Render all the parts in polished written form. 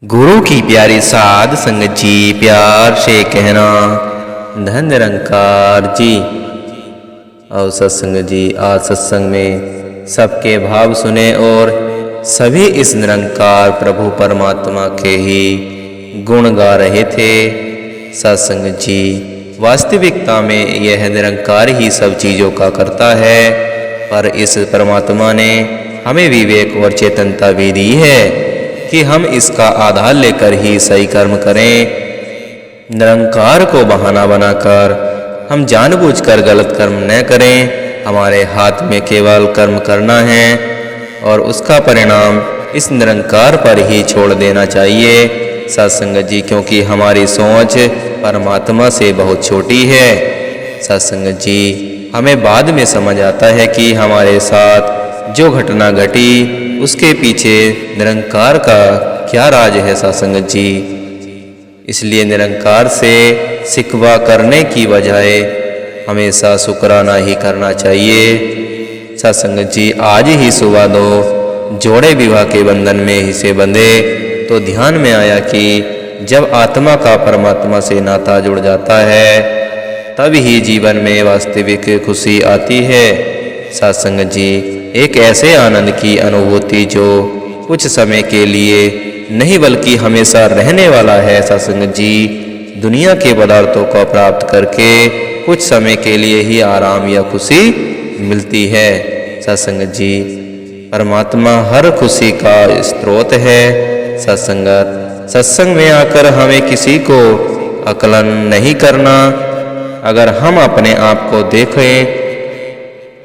गुरु की प्यारी साध संगत जी प्यार से कहना धन निरंकार जी। और सत्संग जी आज सत्संग में सबके भाव सुने और सभी इस निरंकार प्रभु परमात्मा के ही गुण गा रहे थे। सत्संग जी वास्तविकता में यह निरंकार ही सब चीज़ों का करता है, पर इस परमात्मा ने हमें विवेक और चेतनता भी दी है कि हम इसका आधार लेकर ही सही कर्म करें। निरंकार को बहाना बनाकर हम जानबूझकर गलत कर्म न करें। हमारे हाथ में केवल कर्म करना है और उसका परिणाम इस निरंकार पर ही छोड़ देना चाहिए। सत्संग जी क्योंकि हमारी सोच परमात्मा से बहुत छोटी है। सत्संग जी हमें बाद में समझ आता है कि हमारे साथ जो घटना घटी उसके पीछे निरंकार का क्या राज है। सत्संग जी इसलिए निरंकार से शिकवा करने की बजाय हमेशा शुक्राना ही करना चाहिए। सत्संग जी आज ही सुबह 2 जोड़े विवाह के बंधन में ही से बंधे तो ध्यान में आया कि जब आत्मा का परमात्मा से नाता जुड़ जाता है तब ही जीवन में वास्तविक खुशी आती है। सत्संग जी एक ऐसे आनंद की अनुभूति जो कुछ समय के लिए नहीं बल्कि हमेशा रहने वाला है। सत्संग जी दुनिया के पदार्थों को प्राप्त करके कुछ समय के लिए ही आराम या खुशी मिलती है। सत्संग जी परमात्मा हर खुशी का स्रोत है। सत्संग में आकर हमें किसी को आकलन नहीं करना। अगर हम अपने आप को देखें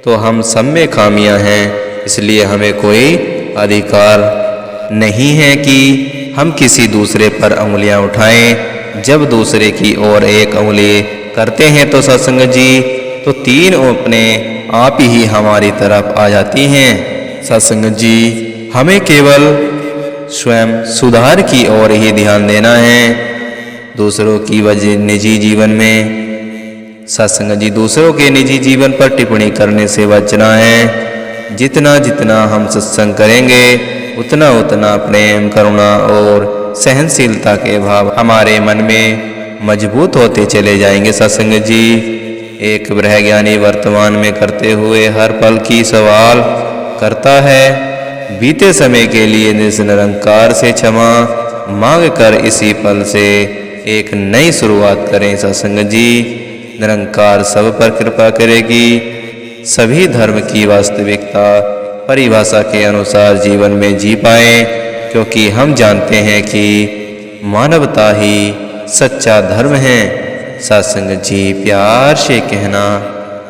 तो हम सब में खामियां हैं, इसलिए हमें कोई अधिकार नहीं है कि हम किसी दूसरे पर उंगलियां उठाएं। जब दूसरे की ओर एक उंगली करते हैं तो सत्संग जी तो 3 अपने आप ही हमारी तरफ आ जाती हैं। सत्संग जी हमें केवल स्वयं सुधार की ओर ही ध्यान देना है, दूसरों की वजह निजी जीवन में सत्संग जी दूसरों के निजी जीवन पर टिप्पणी करने से बचना है। जितना जितना हम सत्संग करेंगे उतना उतना प्रेम करुणा और सहनशीलता के भाव हमारे मन में मजबूत होते चले जाएंगे। सत्संग जी एक ब्रह्मज्ञानी वर्तमान में करते हुए हर पल की सवाल करता है। बीते समय के लिए निरंकार से क्षमा मांग कर इसी पल से एक नई शुरुआत करें। सत्संग जी निरंकार सब पर कृपा करेगी। सभी धर्म की वास्तविकता परिभाषा के अनुसार जीवन में जी पाएं, क्योंकि हम जानते हैं कि मानवता ही सच्चा धर्म है। सत्संग जी प्यार से कहना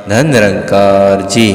धन निरंकार जी।